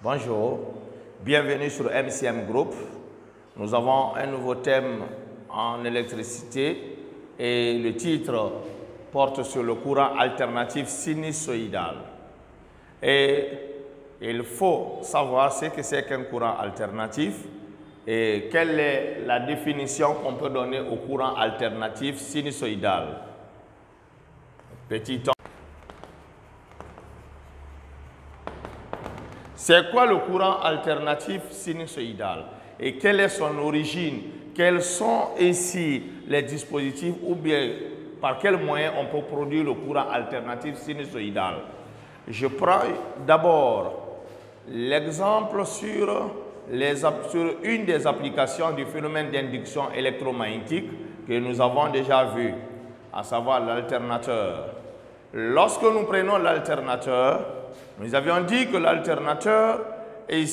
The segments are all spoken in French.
Bonjour, bienvenue sur MCM Group. Nous avons un nouveau thème en électricité et le titre porte sur le courant alternatif sinusoïdal. Et il faut savoir ce que c'est qu'un courant alternatif et quelle est la définition qu'on peut donner au courant alternatif sinusoïdal. Petit temps. C'est quoi le courant alternatif sinusoïdal et quelle est son origine? Quels sont ici les dispositifs ou bien par quels moyens on peut produire le courant alternatif sinusoïdal? Je prends d'abord l'exemple sur une des applications du phénomène d'induction électromagnétique que nous avons déjà vu, à savoir l'alternateur. Lorsque nous prenons l'alternateur, nous avions dit que l'alternateur est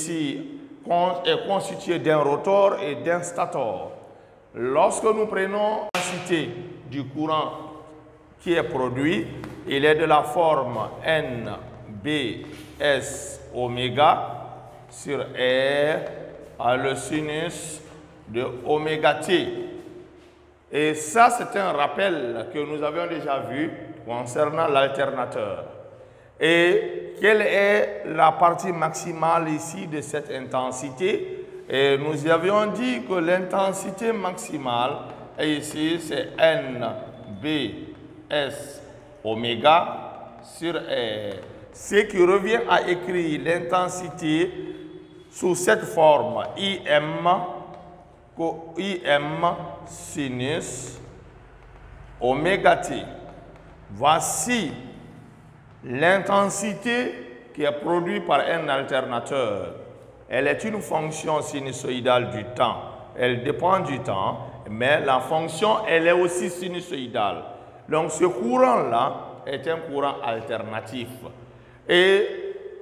constitué d'un rotor et d'un stator. Lorsque nous prenons l'intensité du courant qui est produit, il est de la forme NBS oméga sur R à le sinus de oméga T. Et ça, c'est un rappel que nous avions déjà vu concernant l'alternateur. Et quelle est la partie maximale ici de cette intensité? Et nous avions dit que l'intensité maximale ici, c'est NBS oméga sur R. Ce qui revient à écrire l'intensité sous cette forme IM sinus oméga T. Voici l'intensité qui est produite par un alternateur. Elle est une fonction sinusoïdale du temps. Elle dépend du temps, mais la fonction, elle est aussi sinusoïdale. Donc ce courant-là est un courant alternatif. Et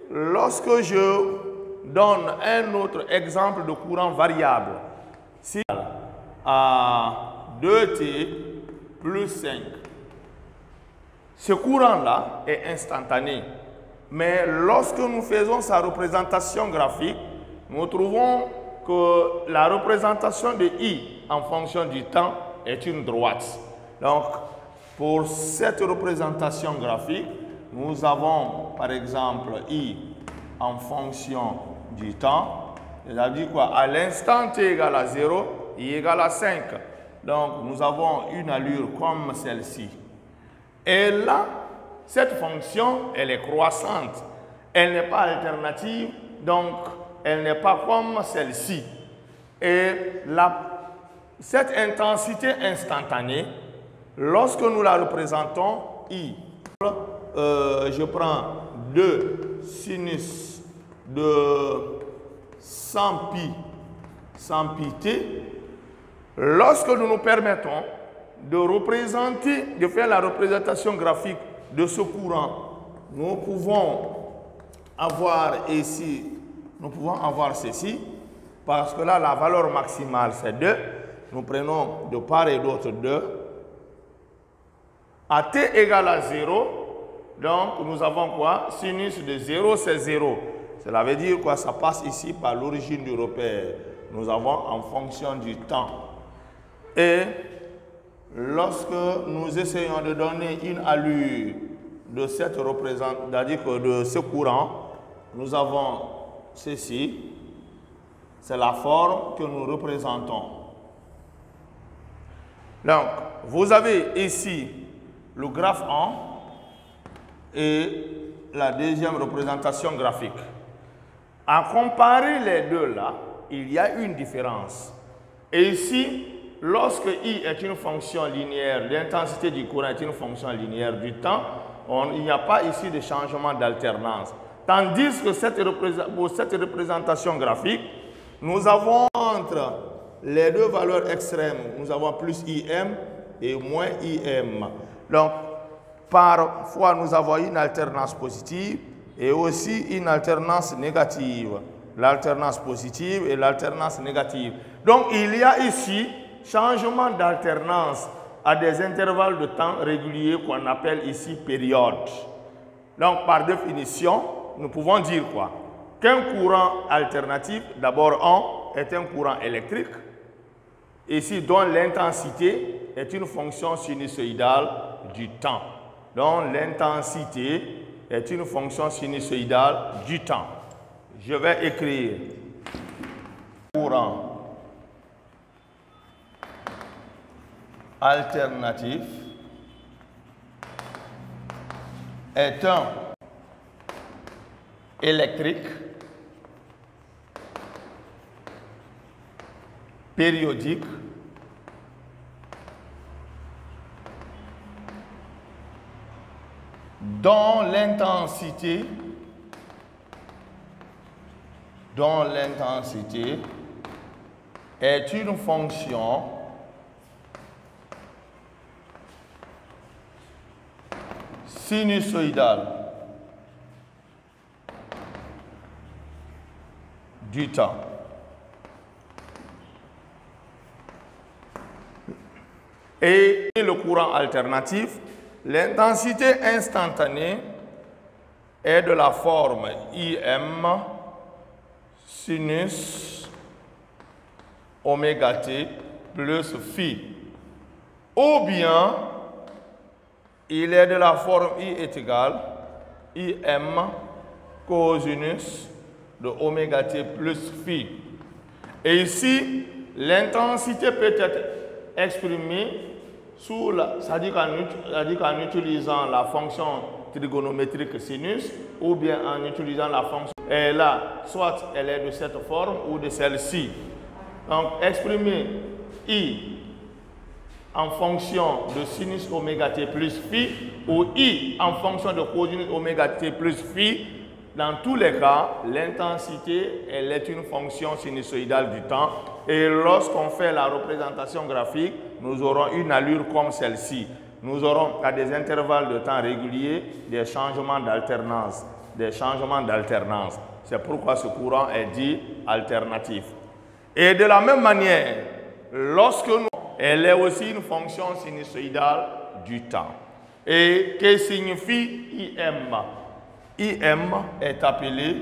lorsque je donne un autre exemple de courant variable, si à 2T plus 5, ce courant-là est instantané. Mais lorsque nous faisons sa représentation graphique, nous trouvons que la représentation de I en fonction du temps est une droite. Donc, pour cette représentation graphique, nous avons par exemple I en fonction du temps. C'est-à-dire quoi? À l'instant T égale à 0, I égale à 5. Donc, nous avons une allure comme celle-ci. Et là, cette fonction, elle est croissante. Elle n'est pas alternative, donc elle n'est pas comme celle-ci. Et cette intensité instantanée, lorsque nous la représentons, I, je prends 2 sinus de 100 pi t. Lorsque nous nous permettons de faire la représentation graphique de ce courant, nous pouvons avoir ici, ceci, parce que là, la valeur maximale, c'est 2. Nous prenons de part et d'autre 2. À t égale à 0, donc nous avons quoi? Sinus de 0, c'est 0. Cela veut dire quoi? Ça passe ici par l'origine du repère. Nous avons en fonction du temps. Et lorsque nous essayons de donner une allure de cette représentation, c'est-à-dire que de ce courant, nous avons ceci, c'est la forme que nous représentons. Donc, vous avez ici le graphe 1 et la deuxième représentation graphique. À comparer les deux là, il y a une différence. Et ici, lorsque I est une fonction linéaire, l'intensité du courant est une fonction linéaire du temps, il n'y a pas ici de changement d'alternance. Tandis que pour cette représentation graphique, nous avons entre les deux valeurs extrêmes, nous avons plus IM et moins IM. Donc, parfois, nous avons une alternance positive et aussi une alternance négative. L'alternance positive et l'alternance négative. Donc, il y a ici changement d'alternance à des intervalles de temps réguliers qu'on appelle ici périodes. Donc, par définition, nous pouvons dire quoi? qu'un courant alternatif, d'abord est un courant électrique, ici dont l'intensité est une fonction sinusoïdale du temps. Donc l'intensité est une fonction sinusoïdale du temps. Je vais écrire courant alternatif est un électrique périodique dont l'intensité est une fonction sinusoïdale du temps. Et le courant alternatif, l'intensité instantanée est de la forme Im sinus oméga t plus phi. Ou bien, il est de la forme I est égal Im cosinus de oméga t plus phi. Et ici, l'intensité peut être exprimée c'est-à-dire qu'en utilisant la fonction trigonométrique sinus ou bien en utilisant la fonction, et là, soit elle est de cette forme ou de celle-ci. Donc, exprimer I en fonction de sinus oméga t plus phi ou I en fonction de cosinus oméga t plus phi, dans tous les cas, l'intensité, elle est une fonction sinusoïdale du temps. Et lorsqu'on fait la représentation graphique, nous aurons une allure comme celle-ci. Nous aurons à des intervalles de temps réguliers des changements d'alternance. C'est pourquoi ce courant est dit alternatif. Et de la même manière, elle est aussi une fonction sinusoïdale du temps. Et que signifie IM? IM est appelé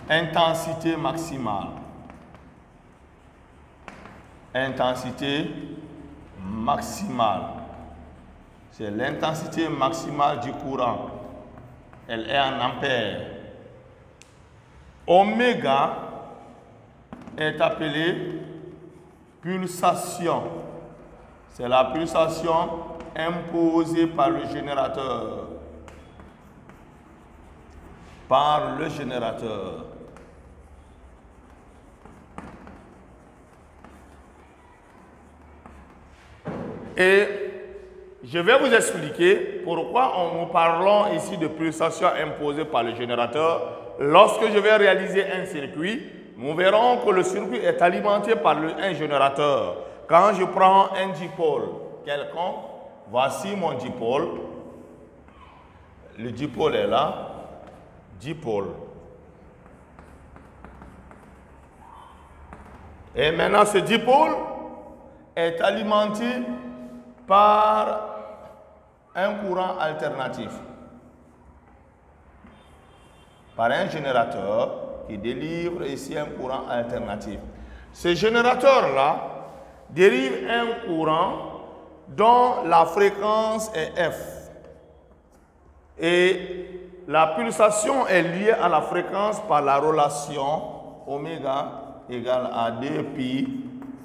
intensité maximale. Intensité maximale. C'est l'intensité maximale du courant. Elle est en ampères. Oméga est appelé pulsation. C'est la pulsation imposée par le générateur. Et je vais vous expliquer pourquoi nous parlons ici de pulsation imposée par le générateur. Lorsque je vais réaliser un circuit, nous verrons que le circuit est alimenté par un générateur. Quand je prends un dipôle quelconque, voici mon dipôle. Le dipôle est là. Dipôle. Et maintenant, ce dipôle est alimenté par un courant alternatif, par un générateur qui délivre ici un courant alternatif. Ce générateur-là dérive un courant dont la fréquence est F. Et la pulsation est liée à la fréquence par la relation oméga égale à 2pi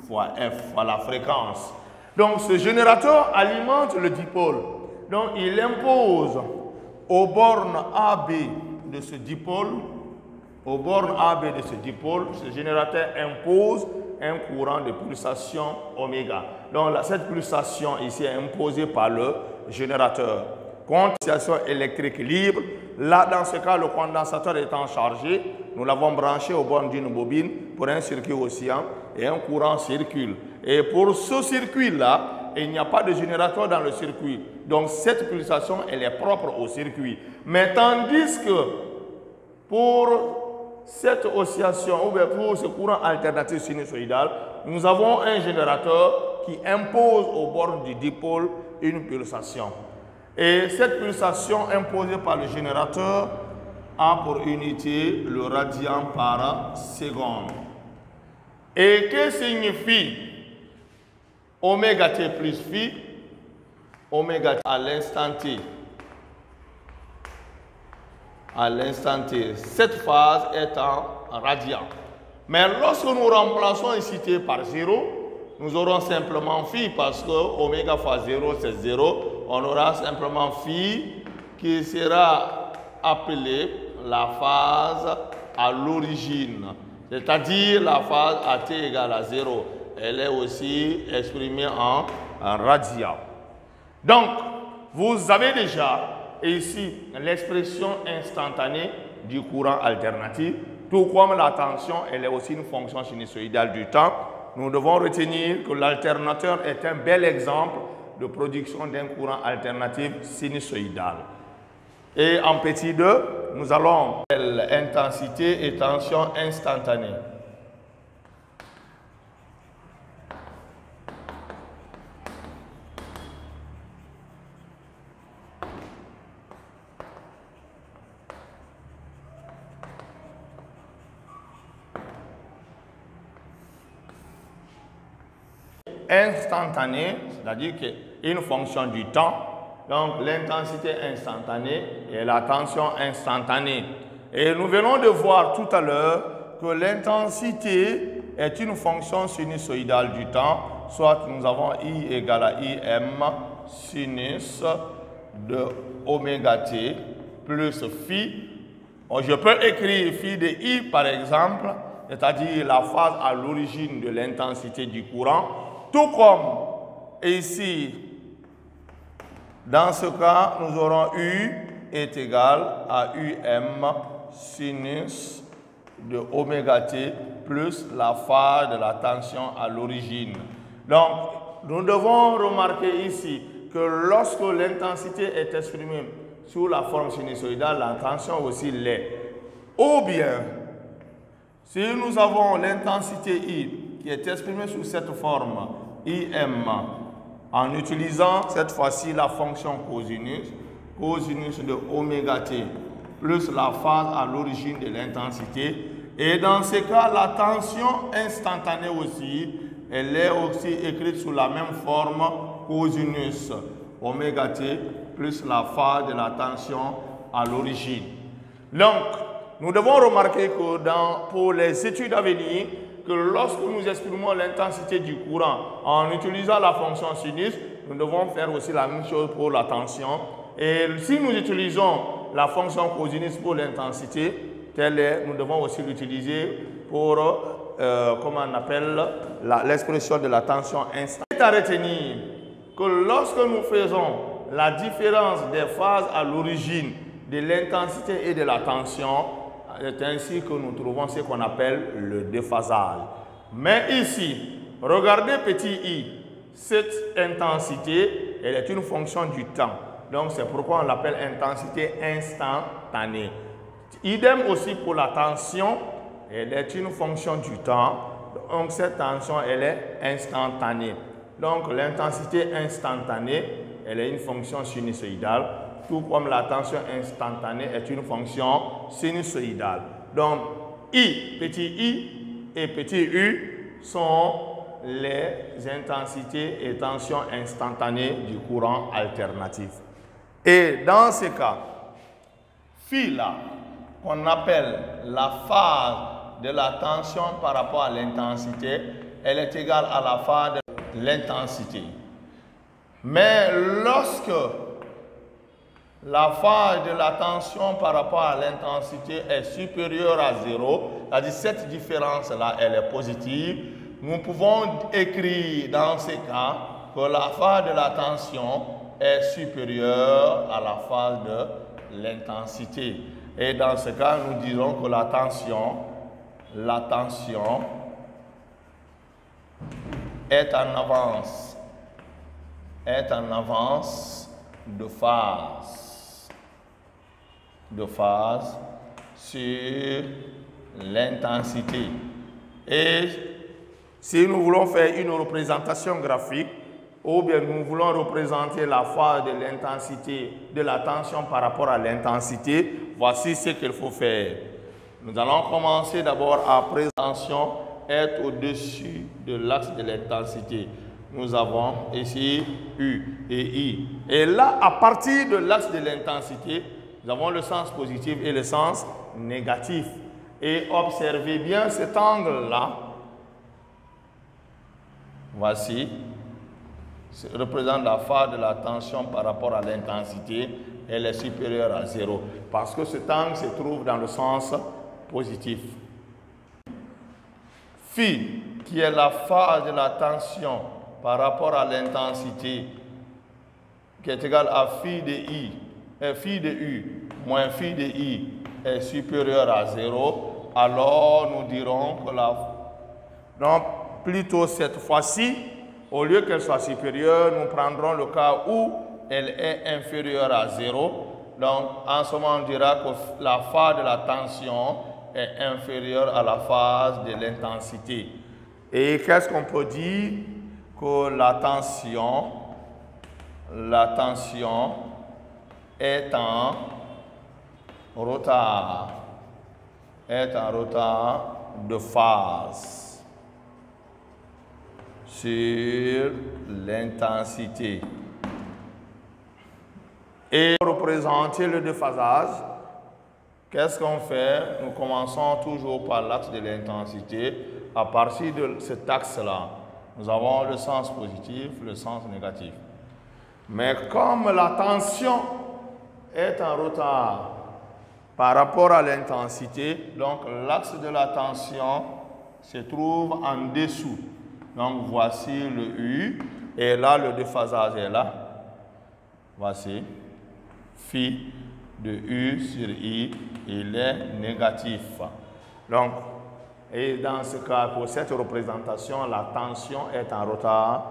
fois F, fois la fréquence. Donc ce générateur alimente le dipôle. Donc il impose aux bornes AB de ce dipôle, ce générateur impose un courant de pulsation oméga. Donc cette pulsation ici est imposée par le générateur. Condensation électrique libre. Là, dans ce cas, le condensateur étant chargé, nous l'avons branché aux bornes d'une bobine pour un circuit oscillant et un courant circule. Et pour ce circuit-là, il n'y a pas de générateur dans le circuit. Donc, cette pulsation, elle est propre au circuit. Mais tandis que pour cette oscillation ou bien pour ce courant alternatif sinusoïdal, nous avons un générateur qui impose aux bornes du dipôle une pulsation. Et cette pulsation imposée par le générateur A pour unité le radian par seconde. Et que signifie oméga t plus phi? Oméga t à l'instant t. À l'instant t. Cette phase est en radian. Mais lorsque nous remplaçons ici t par 0, nous aurons simplement phi parce que oméga fois 0 c'est 0. On aura simplement phi qui sera appelée la phase à l'origine. C'est-à-dire la phase à t égale à 0. Elle est aussi exprimée en radian. Donc, vous avez déjà ici l'expression instantanée du courant alternatif. Tout comme la tension, elle est aussi une fonction sinusoïdale du temps. Nous devons retenir que l'alternateur est un bel exemple de production d'un courant alternatif sinusoïdal. Et en petit 2, nous allons intensité et tension instantanée. Instantanée, c'est-à-dire qu'une fonction du temps, donc l'intensité instantanée et la tension instantanée. Et nous venons de voir tout à l'heure que l'intensité est une fonction sinusoïdale du temps, soit nous avons I égale à IM sinus de oméga t plus phi. Je peux écrire phi de I par exemple, c'est-à-dire la phase à l'origine de l'intensité du courant. Tout comme ici, dans ce cas, nous aurons U est égal à UM sinus de oméga t plus la phase de la tension à l'origine. Donc, nous devons remarquer ici que lorsque l'intensité est exprimée sous la forme sinusoïdale, la tension aussi l'est. Ou bien, si nous avons l'intensité I qui est exprimée sous cette forme IM en utilisant cette fois-ci la fonction cosinus de oméga t plus la phase à l'origine de l'intensité. Et dans ce cas, la tension instantanée aussi, elle est aussi écrite sous la même forme cosinus oméga t plus la phase de la tension à l'origine. Donc, nous devons remarquer que pour les études à venir, que lorsque nous exprimons l'intensité du courant en utilisant la fonction sinus, nous devons faire aussi la même chose pour la tension. Et si nous utilisons la fonction cosinus pour l'intensité, nous devons aussi l'utiliser pour, comment on appelle, l'expression de la tension instantanée. C'est à retenir que lorsque nous faisons la différence des phases à l'origine de l'intensité et de la tension, c'est ainsi que nous trouvons ce qu'on appelle le déphasage. Mais ici, regardez petit i, cette intensité, elle est une fonction du temps. Donc c'est pourquoi on l'appelle intensité instantanée. Idem aussi pour la tension, elle est une fonction du temps. Donc cette tension, elle est instantanée. Donc l'intensité instantanée, elle est une fonction sinusoïdale, tout comme la tension instantanée est une fonction sinusoïdale. Donc, petit i et petit u sont les intensités et tensions instantanées du courant alternatif. Et dans ce cas, phi là, qu'on appelle la phase de la tension par rapport à l'intensité, elle est égale à la phase de l'intensité. Mais lorsque la phase de la tension par rapport à l'intensité est supérieure à 0, c'est-à-dire cette différence-là, elle est positive, nous pouvons écrire dans ces cas que la phase de la tension est supérieure à la phase de l'intensité. Et dans ce cas, nous dirons que la tension est en avance de phase sur l'intensité. Et si nous voulons faire une représentation graphique, ou bien nous voulons représenter la phase de l'intensité de la tension par rapport à l'intensité, voici ce qu'il faut faire. Nous allons commencer d'abord à présentation être au-dessus de l'axe de l'intensité. Nous avons ici U et I. Et là, à partir de l'axe de l'intensité, nous avons le sens positif et le sens négatif. Et observez bien cet angle-là. Voici. Ça représente la phase de la tension par rapport à l'intensité. Elle est supérieure à 0. Parce que cet angle se trouve dans le sens positif. Phi, qui est la phase de la tension par rapport à l'intensité, qui est égale à phi de I, phi de U moins phi de I est supérieur à 0, alors nous dirons que donc plutôt cette fois-ci, au lieu qu'elle soit supérieure, nous prendrons le cas où elle est inférieure à 0. Donc en ce moment, on dira que la phase de la tension est inférieure à la phase de l'intensité. Et qu'est-ce qu'on peut dire? Que la tension est en retard, de phase sur l'intensité. Et pour représenter le déphasage, qu'est-ce qu'on fait? Nous commençons toujours par l'axe de l'intensité. À partir de cet axe-là, nous avons le sens positif, le sens négatif. Mais comme la tension est en retard par rapport à l'intensité, donc l'axe de la tension se trouve en dessous. Donc voici le U, et là le déphasage est là. Voici, phi de U sur I, il est négatif. Donc, et dans ce cas, pour cette représentation, la tension est en retard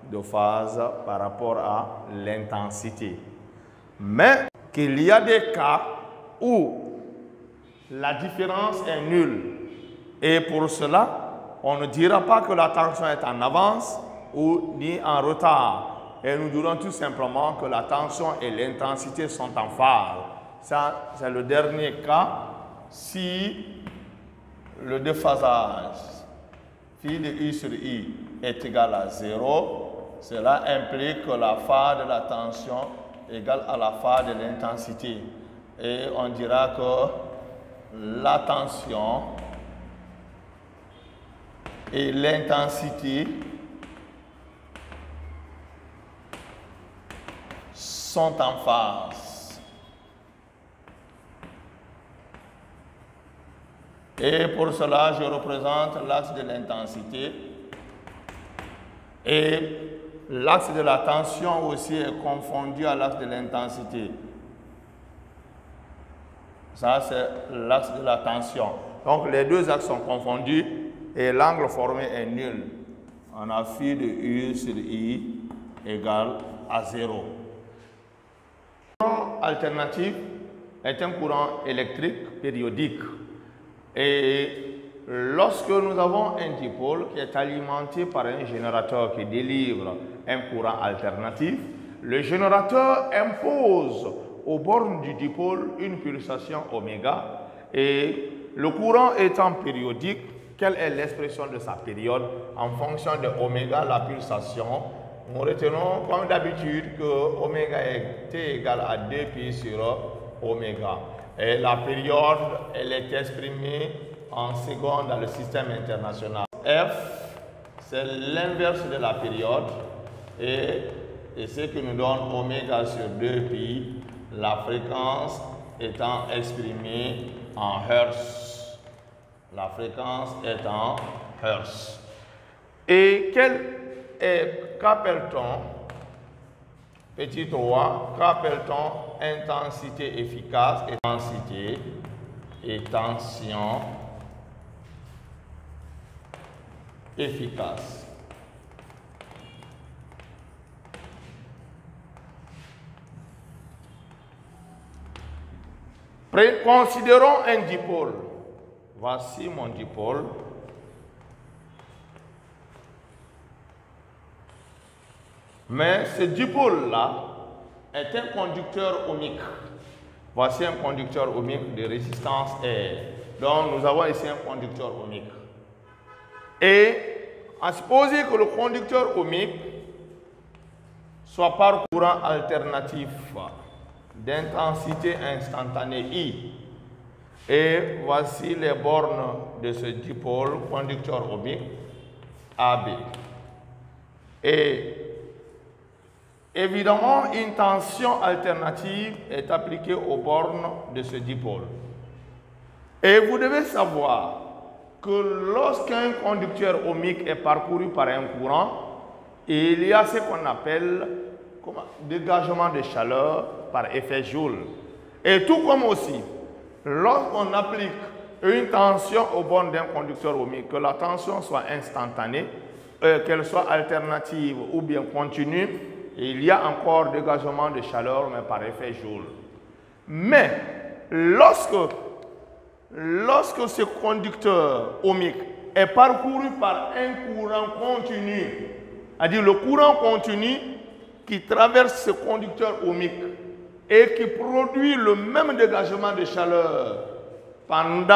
de phase par rapport à l'intensité. Mais qu'il y a des cas où la différence est nulle. Et pour cela, on ne dira pas que la tension est en avance ou ni en retard. Et nous dirons tout simplement que la tension et l'intensité sont en phase. Ça, c'est le dernier cas si le déphasage phi de U sur I est égal à 0. Cela implique que la phase de la tension est égale à la phase de l'intensité. Et on dira que la tension et l'intensité sont en phase. Et pour cela, je représente l'axe de l'intensité. Et l'axe de la tension aussi est confondu à l'axe de l'intensité. Ça, c'est l'axe de la tension. Donc, les deux axes sont confondus et l'angle formé est nul. On a phi de U sur I égale à 0. Le courant alternatif est un courant électrique périodique. Et lorsque nous avons un dipôle qui est alimenté par un générateur qui délivre un courant alternatif, le générateur impose aux bornes du dipôle une pulsation oméga. Et le courant étant périodique, quelle est l'expression de sa période? En fonction de oméga, la pulsation, nous retenons comme d'habitude que oméga est T égale à 2pi sur oméga. Et la période, elle est exprimée en secondes dans le système international. F, c'est l'inverse de la période et ce qui nous donne oméga sur 2pi, la fréquence étant exprimée en Hertz. La fréquence est en Hertz. Et qu'appelle-t-on, petit 3, qu'appelle-t-on intensité efficace, intensité et tension efficace? Considérons un dipôle. Voici mon dipôle. Mais ce dipôle-là est un conducteur ohmique. Voici un conducteur ohmique de résistance R. Donc nous avons ici un conducteur ohmique. Et à supposer que le conducteur ohmique soit par courant alternatif d'intensité instantanée I. Et voici les bornes de ce dipôle conducteur ohmique AB. Et évidemment, une tension alternative est appliquée aux bornes de ce dipôle. Et vous devez savoir que lorsqu'un conducteur ohmique est parcouru par un courant, il y a ce qu'on appelle dégagement de chaleur par effet Joule. Et tout comme aussi, lorsqu'on applique une tension aux bornes d'un conducteur ohmique, que la tension soit instantanée, qu'elle soit alternative ou bien continue, il y a encore dégagement de chaleur, mais par effet Joule. Mais lorsque ce conducteur ohmique est parcouru par un courant continu, c'est-à-dire le courant continu qui traverse ce conducteur ohmique et qui produit le même dégagement de chaleur pendant